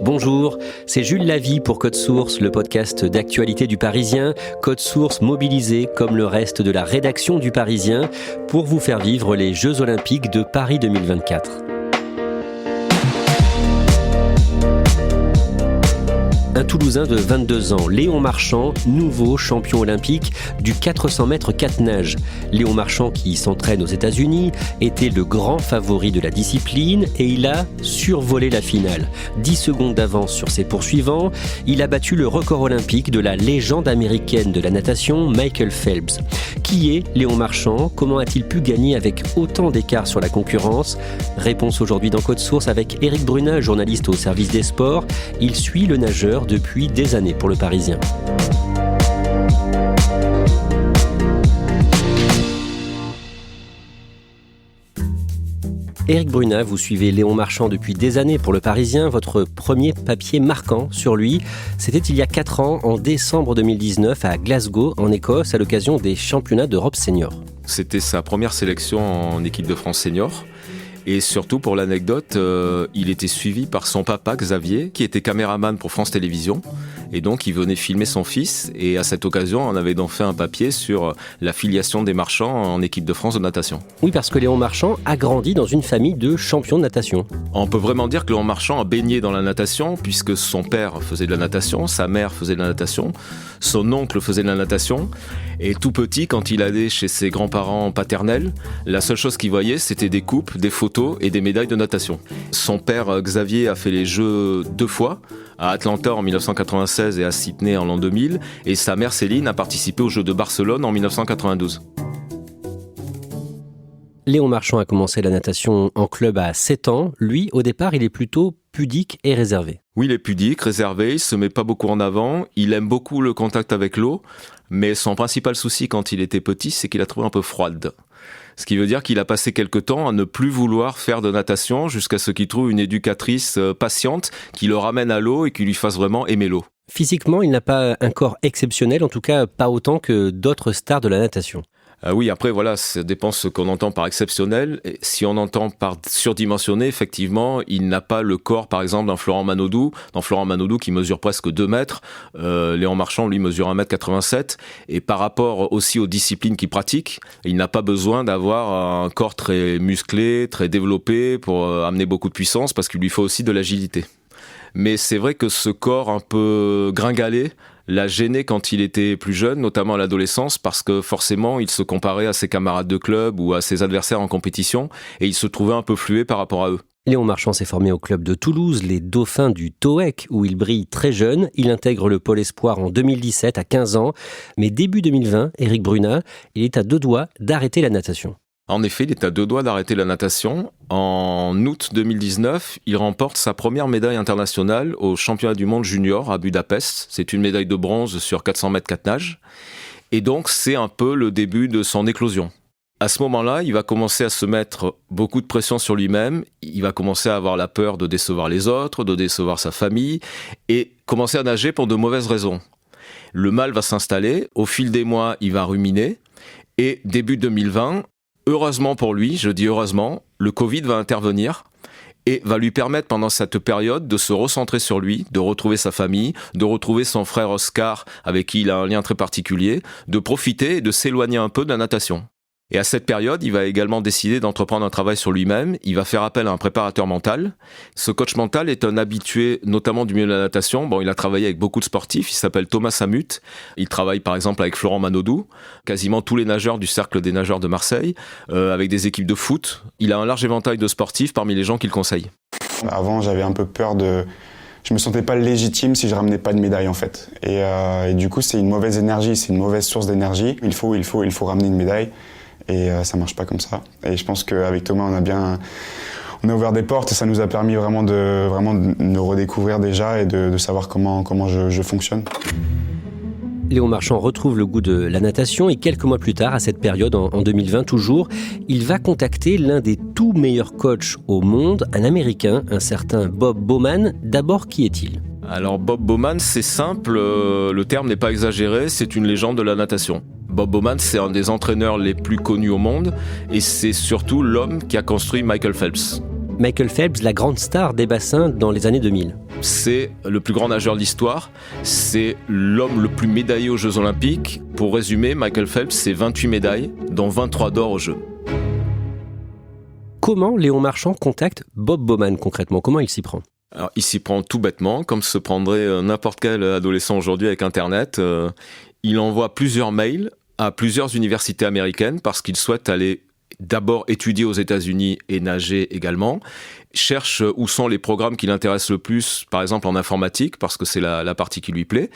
Bonjour, c'est Jules Lavie pour Code Source, le podcast d'actualité du Parisien. Code Source mobilisé, comme le reste de la rédaction du Parisien, pour vous faire vivre les Jeux Olympiques de Paris 2024. Un Toulousain de 22 ans, Léon Marchand, nouveau champion olympique du 400 mètres 4 nages. Léon Marchand, qui s'entraîne aux États-Unis, était le grand favori de la discipline et il a survolé la finale. 10 secondes d'avance sur ses poursuivants, il a battu le record olympique de la légende américaine de la natation, Michael Phelps. Qui est Léon Marchand ? Comment a-t-il pu gagner avec autant d'écart sur la concurrence ? Réponse aujourd'hui dans Code Source avec Éric Brunat, journaliste au service des sports. Il suit le nageur depuis des années pour le Parisien. Éric Brunat, vous suivez Léon Marchand depuis des années pour le Parisien. Votre premier papier marquant sur lui, c'était il y a 4 ans, en décembre 2019, à Glasgow, en Écosse, à l'occasion des championnats d'Europe senior. C'était sa première sélection en équipe de France senior. Et surtout, pour l'anecdote, il était suivi par son papa, Xavier, qui était caméraman pour France Télévisions. Et donc, il venait filmer son fils. Et à cette occasion, on avait donc fait un papier sur la filiation des Marchands en équipe de France de natation. Oui, parce que Léon Marchand a grandi dans une famille de champions de natation. On peut vraiment dire que Léon Marchand a baigné dans la natation, puisque son père faisait de la natation, sa mère faisait de la natation, son oncle faisait de la natation. Et tout petit, quand il allait chez ses grands-parents paternels, la seule chose qu'il voyait, c'était des coupes, des photos et des médailles de natation. Son père, Xavier, a fait les Jeux 2 fois, à Atlanta en 1996 et à Sydney en l'an 2000, et sa mère, Céline, a participé aux Jeux de Barcelone en 1992. Léon Marchand a commencé la natation en club à 7 ans. Lui, au départ, il est plutôt pudique et réservé. Oui, il est pudique, réservé, il se met pas beaucoup en avant, il aime beaucoup le contact avec l'eau, mais son principal souci quand il était petit, c'est qu'il a trouvé un peu froide. Ce qui veut dire qu'il a passé quelque temps à ne plus vouloir faire de natation jusqu'à ce qu'il trouve une éducatrice patiente qui le ramène à l'eau et qui lui fasse vraiment aimer l'eau. Physiquement, il n'a pas un corps exceptionnel, en tout cas pas autant que d'autres stars de la natation. Oui, après, voilà, ça dépend ce qu'on entend par exceptionnel. Et si on entend par surdimensionné, effectivement, il n'a pas le corps, par exemple, d'un Florent Manodou. Dans Florent Manodou, qui mesure presque 2 mètres, Léon Marchand, lui, mesure 1m87. Et par rapport aussi aux disciplines qu'il pratique, il n'a pas besoin d'avoir un corps très musclé, très développé pour amener beaucoup de puissance, parce qu'il lui faut aussi de l'agilité. Mais c'est vrai que ce corps un peu gringalé l'a gêné quand il était plus jeune, notamment à l'adolescence, parce que forcément, il se comparait à ses camarades de club ou à ses adversaires en compétition, et il se trouvait un peu flué par rapport à eux. Léon Marchand s'est formé au club de Toulouse, les Dauphins du TOEC, où il brille très jeune. Il intègre le Pôle Espoir en 2017, à 15 ans. Mais début 2020, Éric Brunat, il est à 2 doigts d'arrêter la natation. En effet, il est à 2 doigts d'arrêter la natation. En août 2019, il remporte sa première médaille internationale au championnat du monde junior à Budapest. C'est une médaille de bronze sur 400 mètres 4 nages. Et donc, c'est un peu le début de son éclosion. À ce moment-là, il va commencer à se mettre beaucoup de pression sur lui-même. Il va commencer à avoir la peur de décevoir les autres, de décevoir sa famille et commencer à nager pour de mauvaises raisons. Le mal va s'installer. Au fil des mois, il va ruminer. Et début 2020, heureusement pour lui, je dis heureusement, le Covid va intervenir et va lui permettre pendant cette période de se recentrer sur lui, de retrouver sa famille, de retrouver son frère Oscar avec qui il a un lien très particulier, de profiter et de s'éloigner un peu de la natation. Et à cette période, il va également décider d'entreprendre un travail sur lui-même. Il va faire appel à un préparateur mental. Ce coach mental est un habitué, notamment du milieu de la natation. Bon, il a travaillé avec beaucoup de sportifs. Il s'appelle Thomas Samut. Il travaille par exemple avec Florent Manodou, quasiment tous les nageurs du cercle des nageurs de Marseille, avec des équipes de foot. Il a un large éventail de sportifs parmi les gens qu'il conseille. Avant, j'avais un peu peur de... Je me sentais pas légitime si je ramenais pas de médaille en fait. Et du coup, c'est une mauvaise énergie, c'est une mauvaise source d'énergie. Il faut ramener une médaille. Et ça marche pas comme ça. Et je pense qu'avec Thomas, on a ouvert des portes et ça nous a permis vraiment de nous redécouvrir déjà et de savoir comment je fonctionne. Léon Marchand retrouve le goût de la natation et quelques mois plus tard, à cette période, en 2020 toujours, il va contacter l'un des tout meilleurs coachs au monde, un Américain, un certain Bob Bowman. D'abord, qui est-il ? Alors Bob Bowman, c'est simple, le terme n'est pas exagéré, c'est une légende de la natation. Bob Bowman, c'est un des entraîneurs les plus connus au monde et c'est surtout l'homme qui a construit Michael Phelps. Michael Phelps, la grande star des bassins dans les années 2000. c'est le plus grand nageur de l'histoire. C'est l'homme le plus médaillé aux Jeux Olympiques. Pour résumer, Michael Phelps, c'est 28 médailles, dont 23 d'or aux Jeux. Comment Léon Marchand contacte Bob Bowman concrètement? Comment il s'y prend? Alors, il s'y prend tout bêtement, comme se prendrait n'importe quel adolescent aujourd'hui avec Internet. Il envoie plusieurs mails à plusieurs universités américaines parce qu'il souhaite aller d'abord étudier aux États-Unis et nager également. Cherche où sont les programmes qui l'intéressent le plus, par exemple en informatique, parce que c'est la partie qui lui plaît.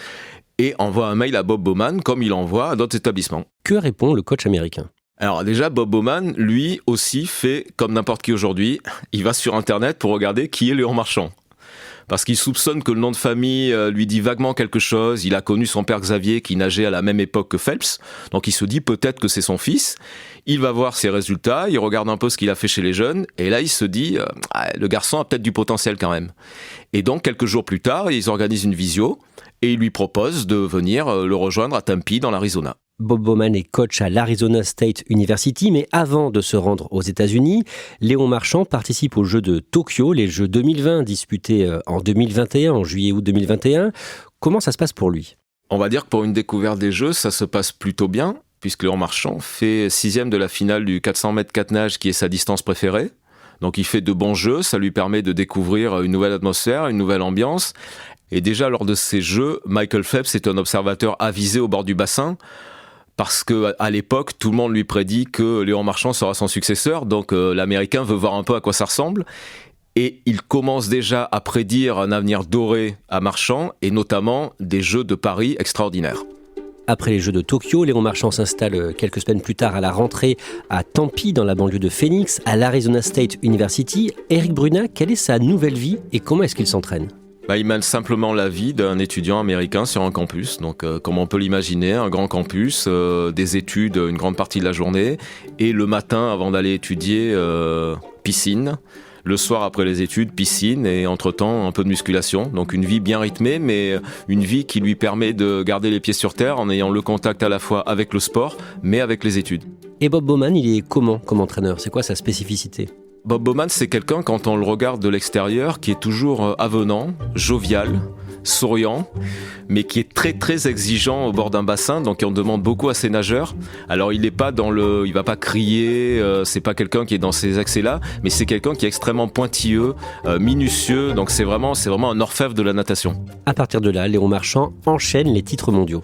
Et envoie un mail à Bob Bowman, comme il envoie à d'autres établissements. Que répond le coach américain? Alors déjà, Bob Bowman, lui aussi, fait comme n'importe qui aujourd'hui. Il va sur Internet pour regarder qui est Léon Marchand. Parce qu'il soupçonne que le nom de famille lui dit vaguement quelque chose. Il a connu son père Xavier qui nageait à la même époque que Phelps. Donc il se dit peut-être que c'est son fils. Il va voir ses résultats, il regarde un peu ce qu'il a fait chez les jeunes. Et là, il se dit, le garçon a peut-être du potentiel quand même. Et donc, quelques jours plus tard, ils organisent une visio. Et il lui propose de venir le rejoindre à Tempe, dans l'Arizona. Bob Bowman est coach à l'Arizona State University, mais avant de se rendre aux États-Unis, Léon Marchand participe aux Jeux de Tokyo, les Jeux 2020 disputés en 2021, en juillet-août 2021. Comment ça se passe pour lui? On va dire que pour une découverte des Jeux, ça se passe plutôt bien, puisque Léon Marchand fait 6e de la finale du 400 mètres 4 nages, qui est sa distance préférée. Donc il fait de bons jeux, ça lui permet de découvrir une nouvelle atmosphère, une nouvelle ambiance. Et déjà lors de ces Jeux, Michael Phelps est un observateur avisé au bord du bassin, parce que à l'époque, tout le monde lui prédit que Léon Marchand sera son successeur, donc l'Américain veut voir un peu à quoi ça ressemble. Et il commence déjà à prédire un avenir doré à Marchand, et notamment des Jeux de Paris extraordinaires. Après les Jeux de Tokyo, Léon Marchand s'installe quelques semaines plus tard à la rentrée à Tempe, dans la banlieue de Phoenix, à l'Arizona State University. Éric Brunat, quelle est sa nouvelle vie et comment est-ce qu'il s'entraîne? Il mène simplement la vie d'un étudiant américain sur un campus. Donc, comme on peut l'imaginer, un grand campus, des études une grande partie de la journée. Et le matin, avant d'aller étudier, piscine. Le soir, après les études, piscine. Et entre-temps, un peu de musculation. Donc, une vie bien rythmée, mais une vie qui lui permet de garder les pieds sur terre en ayant le contact à la fois avec le sport, mais avec les études. Et Bob Bowman, il est comment comme entraîneur? C'est quoi sa spécificité? Bob Bowman, c'est quelqu'un, quand on le regarde de l'extérieur, qui est toujours avenant, jovial, souriant, mais qui est très très exigeant au bord d'un bassin, donc on demande beaucoup à ses nageurs. Alors il va pas crier, c'est pas quelqu'un qui est dans ces excès-là, mais c'est quelqu'un qui est extrêmement pointilleux, minutieux, donc c'est vraiment un orfèvre de la natation. À partir de là, Léon Marchand enchaîne les titres mondiaux.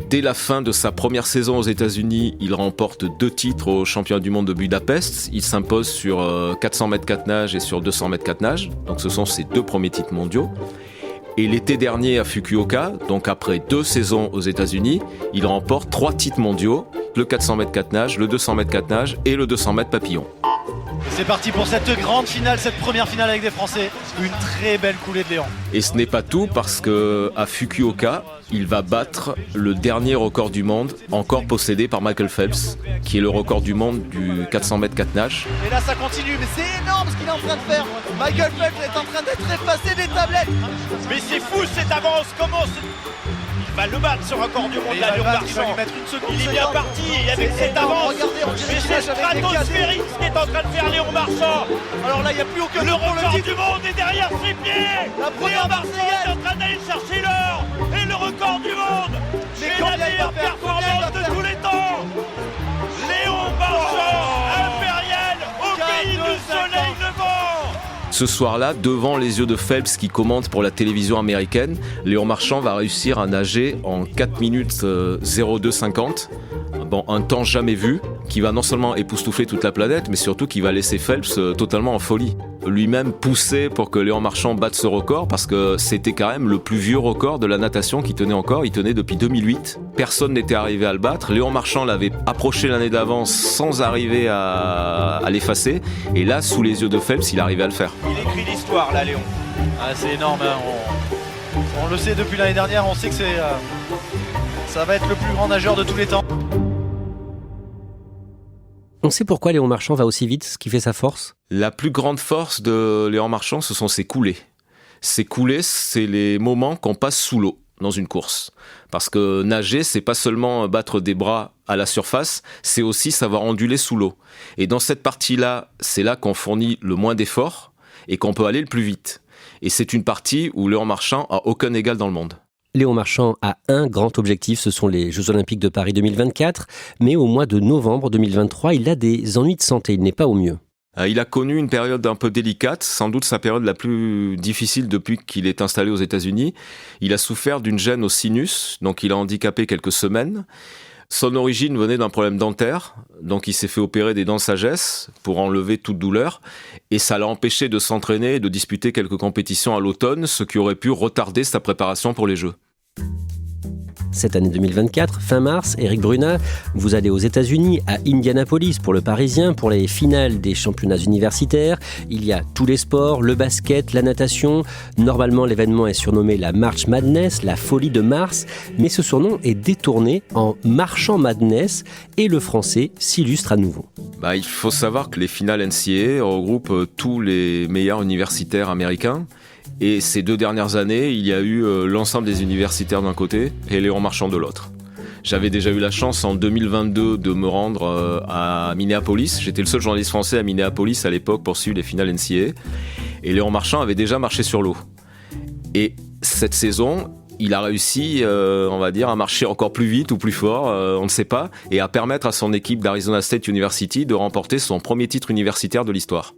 Dès la fin de sa première saison aux États-Unis, il remporte 2 titres au championnat du monde de Budapest. Il s'impose sur 400 mètres 4 nages et sur 200 mètres 4 nages. Donc ce sont ses 2 premiers titres mondiaux. Et l'été dernier à Fukuoka, donc après 2 saisons aux États-Unis, il remporte 3 titres mondiaux, le 400 mètres 4 nages, le 200 mètres 4 nages et le 200 mètres papillon. C'est parti pour cette grande finale, cette première finale avec des Français. Une très belle coulée de Léon. Et ce n'est pas tout, parce qu'à Fukuoka, il va battre le dernier record du monde encore possédé par Michael Phelps, qui est le record du monde du 400 mètres 4 nages. Et là ça continue, mais c'est énorme ce qu'il est en train de faire. Michael Phelps est en train d'être effacé des tablettes. Mais c'est fou cette avance, il va le battre ce record du monde, Léon Marchand. Il est bien parti avec cette avance. Mais c'est stratosphérique ce qu'est en train de faire Léon Marchand. Alors là il n'y a plus aucun le record du monde est derrière ses pieds. Léon Marchand est en train d'aller chercher l'or. Et le record du monde. C'est la meilleure performance de tous les temps. Léon Marchand, impérial au pays du soleil levant. Ce soir-là, devant les yeux de Phelps qui commente pour la télévision américaine, Léon Marchand va réussir à nager en 4 minutes 02,50. Un temps jamais vu, qui va non seulement époustoufler toute la planète, mais surtout qui va laisser Phelps totalement en folie. Lui-même poussait pour que Léon Marchand batte ce record, parce que c'était quand même le plus vieux record de la natation qu'il tenait encore. Il tenait depuis 2008. Personne n'était arrivé à le battre. Léon Marchand l'avait approché l'année d'avance sans arriver à l'effacer. Et là, sous les yeux de Phelps, il arrivait à le faire. Il écrit l'histoire là, Léon. C'est énorme, hein. On le sait depuis l'année dernière, on sait que ça va être le plus grand nageur de tous les temps. On sait pourquoi Léon Marchand va aussi vite, ce qui fait sa force? La plus grande force de Léon Marchand, ce sont ses coulées. Ces coulées, c'est les moments qu'on passe sous l'eau dans une course. Parce que nager, c'est pas seulement battre des bras à la surface, c'est aussi savoir onduler sous l'eau. Et dans cette partie-là, c'est là qu'on fournit le moins d'efforts. et qu'on peut aller le plus vite. Et c'est une partie où Léon Marchand a aucun égal dans le monde. Léon Marchand a un grand objectif, ce sont les Jeux Olympiques de Paris 2024. Mais au mois de novembre 2023, il a des ennuis de santé, il n'est pas au mieux. Il a connu une période un peu délicate, sans doute sa période la plus difficile depuis qu'il est installé aux États-Unis. Il a souffert d'une gêne au sinus, donc il a handicapé quelques semaines. Son origine venait d'un problème dentaire, donc il s'est fait opérer des dents de sagesse pour enlever toute douleur, et ça l'a empêché de s'entraîner et de disputer quelques compétitions à l'automne, ce qui aurait pu retarder sa préparation pour les Jeux. Cette année 2024, fin mars, Eric Brunat, vous allez aux États-Unis, à Indianapolis pour le Parisien, pour les finales des championnats universitaires. Il y a tous les sports, le basket, la natation. Normalement, l'événement est surnommé la March Madness, la folie de Mars, mais ce surnom est détourné en Marchand Madness et le français s'illustre à nouveau. Il faut savoir que les finales NCAA regroupent tous les meilleurs universitaires américains. Et ces 2 dernières années, il y a eu l'ensemble des universitaires d'un côté et Léon Marchand de l'autre. J'avais déjà eu la chance en 2022 de me rendre à Minneapolis. J'étais le seul journaliste français à Minneapolis à l'époque pour suivre les finales NCAA. Et Léon Marchand avait déjà marché sur l'eau. Et cette saison, il a réussi, à marcher encore plus vite ou plus fort, on ne sait pas, et à permettre à son équipe d'Arizona State University de remporter son premier titre universitaire de l'histoire.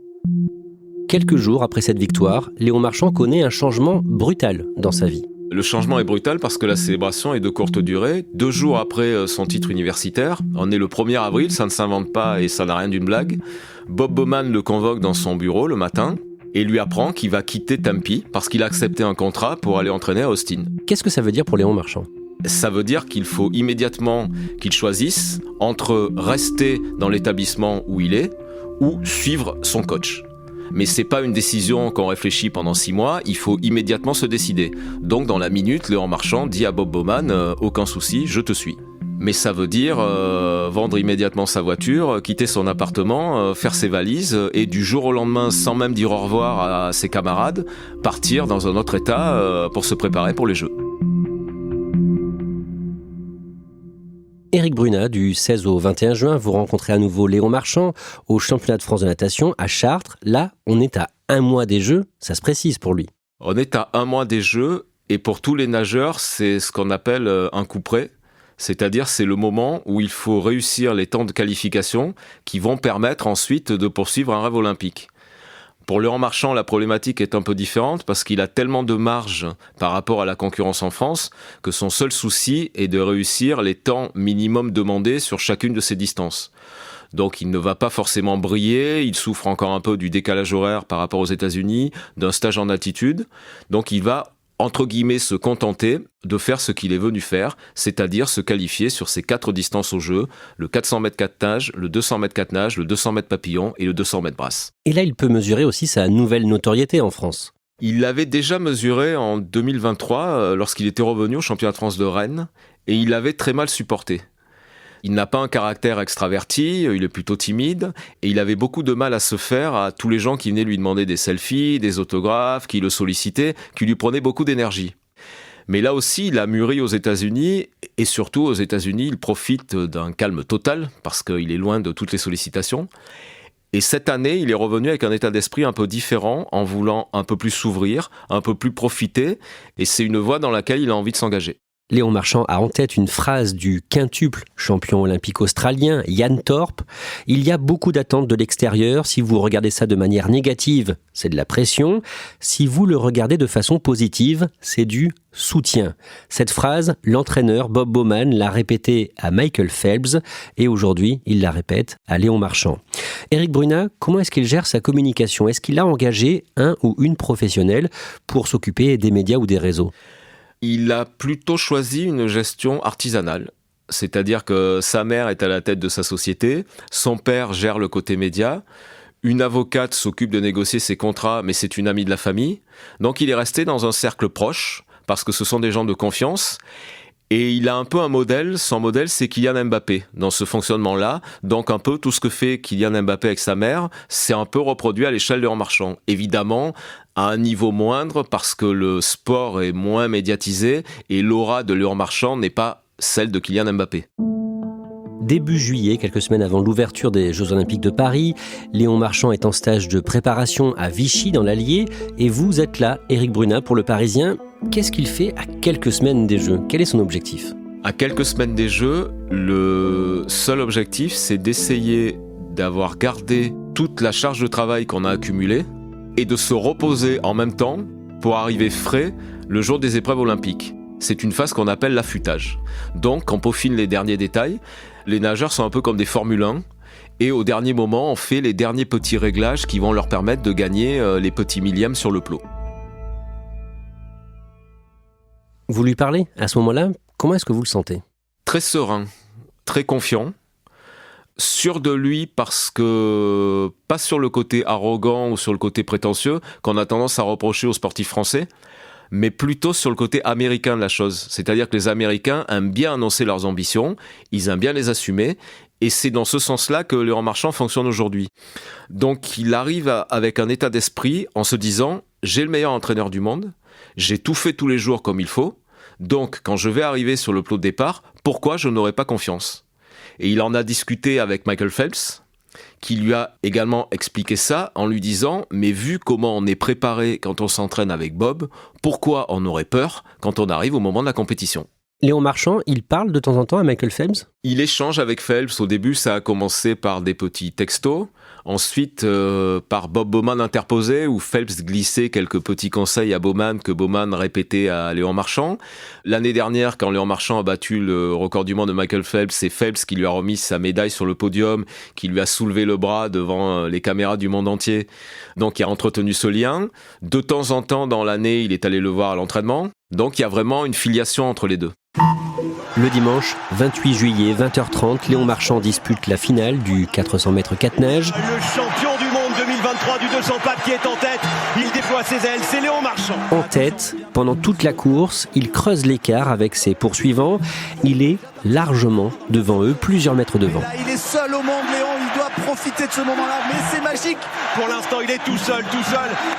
Quelques jours après cette victoire, Léon Marchand connaît un changement brutal dans sa vie. Le changement est brutal parce que la célébration est de courte durée. 2 jours après son titre universitaire, on est le 1er avril, ça ne s'invente pas et ça n'a rien d'une blague. Bob Bowman le convoque dans son bureau le matin et lui apprend qu'il va quitter Tempe parce qu'il a accepté un contrat pour aller entraîner à Austin. Qu'est-ce que ça veut dire pour Léon Marchand ? Ça veut dire qu'il faut immédiatement qu'il choisisse entre rester dans l'établissement où il est ou suivre son coach. Mais c'est pas une décision qu'on réfléchit pendant 6 mois, il faut immédiatement se décider. Donc dans la minute, Léon Marchand dit à Bob Bowman « Aucun souci, je te suis ». Mais ça veut dire vendre immédiatement sa voiture, quitter son appartement, faire ses valises et du jour au lendemain, sans même dire au revoir à ses camarades, partir dans un autre état pour se préparer pour les Jeux. Eric Brunat, du 16 au 21 juin, vous rencontrez à nouveau Léon Marchand au championnat de France de natation à Chartres. Là, on est à 1 mois des Jeux, ça se précise pour lui. On est à 1 mois des Jeux et pour tous les nageurs, c'est ce qu'on appelle un coup près. C'est-à-dire c'est le moment où il faut réussir les temps de qualification qui vont permettre ensuite de poursuivre un rêve olympique. Pour Léon Marchand, la problématique est un peu différente parce qu'il a tellement de marge par rapport à la concurrence en France que son seul souci est de réussir les temps minimum demandés sur chacune de ces distances. Donc il ne va pas forcément briller, il souffre encore un peu du décalage horaire par rapport aux États-Unis, d'un stage en altitude. Donc il va entre guillemets se contenter de faire ce qu'il est venu faire, c'est-à-dire se qualifier sur ces 4 distances au jeu, le 400 mètres 4 nages, le 200 mètres 4 nages, le 200 mètres papillon et le 200 mètres brasse. Et là, il peut mesurer aussi sa nouvelle notoriété en France. Il l'avait déjà mesuré en 2023 lorsqu'il était revenu au championnat de France de Rennes et il l'avait très mal supporté. Il n'a pas un caractère extraverti, il est plutôt timide et il avait beaucoup de mal à se faire à tous les gens qui venaient lui demander des selfies, des autographes, qui le sollicitaient, qui lui prenaient beaucoup d'énergie. Mais là aussi, il a mûri aux États-Unis et surtout aux États-Unis, il profite d'un calme total parce qu'il est loin de toutes les sollicitations. Et cette année, il est revenu avec un état d'esprit un peu différent, en voulant un peu plus s'ouvrir, un peu plus profiter et c'est une voie dans laquelle il a envie de s'engager. Léon Marchand a en tête une phrase du quintuple champion olympique australien, Ian Thorpe. Il y a beaucoup d'attentes de l'extérieur. Si vous regardez ça de manière négative, c'est de la pression. Si vous le regardez de façon positive, c'est du soutien. Cette phrase, l'entraîneur Bob Bowman l'a répétée à Michael Phelps et aujourd'hui, il la répète à Léon Marchand. Eric Brunat, comment est-ce qu'il gère sa communication ? Est-ce qu'il a engagé un ou une professionnelle pour s'occuper des médias ou des réseaux ? Il a plutôt choisi une gestion artisanale. C'est-à-dire que sa mère est à la tête de sa société, son père gère le côté média, une avocate s'occupe de négocier ses contrats, mais c'est une amie de la famille. Donc il est resté dans un cercle proche, parce que ce sont des gens de confiance. Et il a un peu un modèle, son modèle c'est Kylian Mbappé dans ce fonctionnement-là. Donc un peu tout ce que fait Kylian Mbappé avec sa mère, c'est un peu reproduit à l'échelle de Léon Marchand. Évidemment, à un niveau moindre parce que le sport est moins médiatisé et l'aura de Léon Marchand n'est pas celle de Kylian Mbappé. Début juillet, quelques semaines avant l'ouverture des Jeux Olympiques de Paris, Léon Marchand est en stage de préparation à Vichy dans l'Allier et vous êtes là, Éric Brunat, pour Le Parisien. Qu'est-ce qu'il fait à quelques semaines des Jeux ? Quel est son objectif ? À quelques semaines des Jeux, le seul objectif, c'est d'essayer d'avoir gardé toute la charge de travail qu'on a accumulée et de se reposer en même temps pour arriver frais le jour des épreuves olympiques. C'est une phase qu'on appelle l'affûtage. Donc, on peaufine les derniers détails. Les nageurs sont un peu comme des Formule 1. Et au dernier moment, on fait les derniers petits réglages qui vont leur permettre de gagner les petits millièmes sur le plot. Vous lui parlez à ce moment-là ? Comment est-ce que vous le sentez ? Très serein, très confiant, sûr de lui parce que, pas sur le côté arrogant ou sur le côté prétentieux, qu'on a tendance à reprocher aux sportifs français, mais plutôt sur le côté américain de la chose. C'est-à-dire que les Américains aiment bien annoncer leurs ambitions, ils aiment bien les assumer, et c'est dans ce sens-là que Léon Marchand fonctionne aujourd'hui. Donc il arrive avec un état d'esprit en se disant « j'ai le meilleur entraîneur du monde, j'ai tout fait tous les jours comme il faut, donc quand je vais arriver sur le plot de départ, pourquoi je n'aurai pas confiance ?» Et il en a discuté avec Michael Phelps, qui lui a également expliqué ça en lui disant « mais vu comment on est préparé quand on s'entraîne avec Bob, pourquoi on aurait peur quand on arrive au moment de la compétition ?» Léon Marchand, il parle de temps en temps à Michael Phelps ? Il échange avec Phelps. Au début, ça a commencé par des petits textos. Ensuite, par Bob Bowman interposé, où Phelps glissait quelques petits conseils à Bowman que Bowman répétait à Léon Marchand. L'année dernière, quand Léon Marchand a battu le record du monde de Michael Phelps, c'est Phelps qui lui a remis sa médaille sur le podium, qui lui a soulevé le bras devant les caméras du monde entier. Donc, il a entretenu ce lien. De temps en temps, dans l'année, il est allé le voir à l'entraînement. Donc, il y a vraiment une filiation entre les deux. Le dimanche 28 juillet, 20h30, Léon Marchand dispute la finale du 400 mètres 4 nages. Le champion du monde 2023 du 200 pattes qui est en tête, il déploie ses ailes, c'est Léon Marchand. En tête, pendant toute la course, il creuse l'écart avec ses poursuivants. Il est largement devant eux, plusieurs mètres devant. Là, il est seul au monde, Léon, il doit profiter de ce moment-là, mais c'est magique. Pour l'instant, il est tout seul,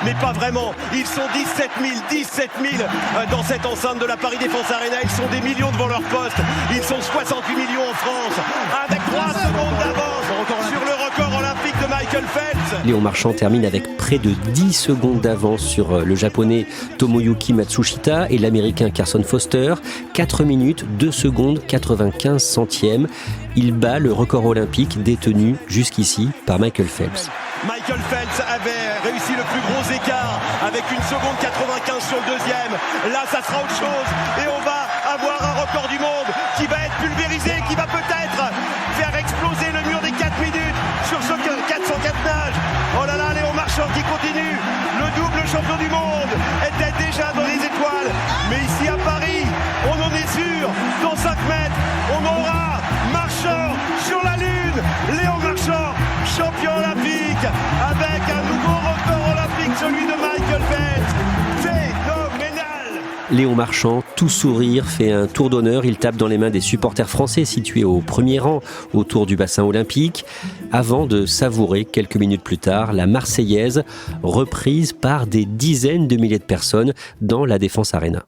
mais pas vraiment. Ils sont 17 000 dans cette enceinte de la Paris Défense Arena. Ils sont des millions devant leur poste. Ils sont 68 millions en France, avec 3 secondes d'avance sur le record olympique de Michael Phelps. Léon Marchand termine avec près de 10 secondes d'avance sur le japonais Tomoyuki Matsushita et l'américain Carson Foster. 4 minutes, 2 secondes, 95 centièmes. Il bat le record olympique détenu jusqu'ici par Michael Phelps. Michael Phelps avait réussi le plus gros écart avec 1 seconde 95 sur le deuxième. Là, ça sera autre chose et on va avoir un record du monde qui va être pulvérisé, qui va peut-être faire exploser le mur des 4 minutes sur ce 404 nages. Oh là là, Léon Marchand qui continue. Le double champion du monde était déjà dans les étoiles. Mais ici à Paris, on en est sûr, dans 5 mètres, on aura Marchand sur la Lune. Léon Marchand, champion olympique, avec un nouveau record olympique, celui de Michael Phelps. Phénoménal! Léon Marchand, tout sourire, fait un tour d'honneur. Il tape dans les mains des supporters français situés au premier rang autour du bassin olympique, avant de savourer quelques minutes plus tard la Marseillaise, reprise par des dizaines de milliers de personnes dans la Défense Arena.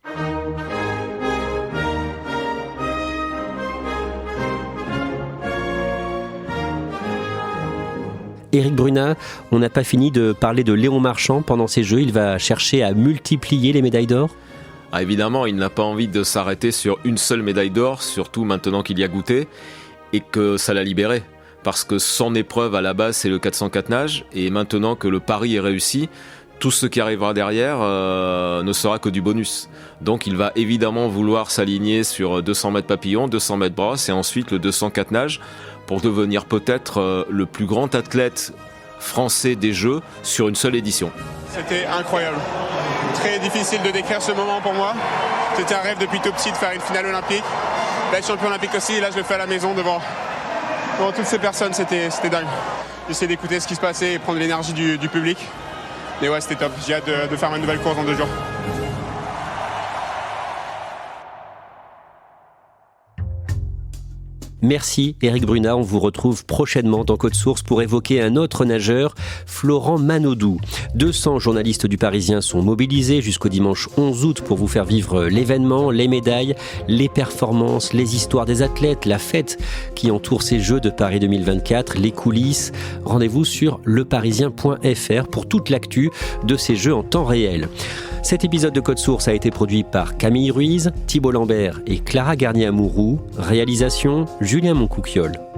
Éric Brunat, on n'a pas fini de parler de Léon Marchand pendant ces Jeux. Il va chercher à multiplier les médailles d'or ? Ah, évidemment, il n'a pas envie de s'arrêter sur une seule médaille d'or, surtout maintenant qu'il y a goûté et que ça l'a libéré. Parce que son épreuve à la base, c'est le 404 nages, et maintenant que le pari est réussi, tout ce qui arrivera derrière ne sera que du bonus. Donc il va évidemment vouloir s'aligner sur 200 mètres papillon, 200 mètres brosse et ensuite le 204 nages pour devenir peut-être le plus grand athlète français des Jeux sur une seule édition. C'était incroyable. Très difficile de décrire ce moment pour moi. C'était un rêve depuis tout petit de faire une finale olympique. D'être champion olympique aussi, et là je le fais à la maison devant toutes ces personnes, c'était dingue. J'essaie d'écouter ce qui se passait et prendre l'énergie du public. Mais ouais, c'était top. J'ai hâte de faire ma nouvelle course dans 2 jours. Merci Éric Brunat, on vous retrouve prochainement dans Code Source pour évoquer un autre nageur, Florent Manodou. 200 journalistes du Parisien sont mobilisés jusqu'au dimanche 11 août pour vous faire vivre l'événement, les médailles, les performances, les histoires des athlètes, la fête qui entoure ces Jeux de Paris 2024, les coulisses. Rendez-vous sur leparisien.fr pour toute l'actu de ces Jeux en temps réel. Cet épisode de Code Source a été produit par Camille Ruiz, Thibault Lambert et Clara Garnier-Amouroux. Réalisation, Julien Moncouquiol.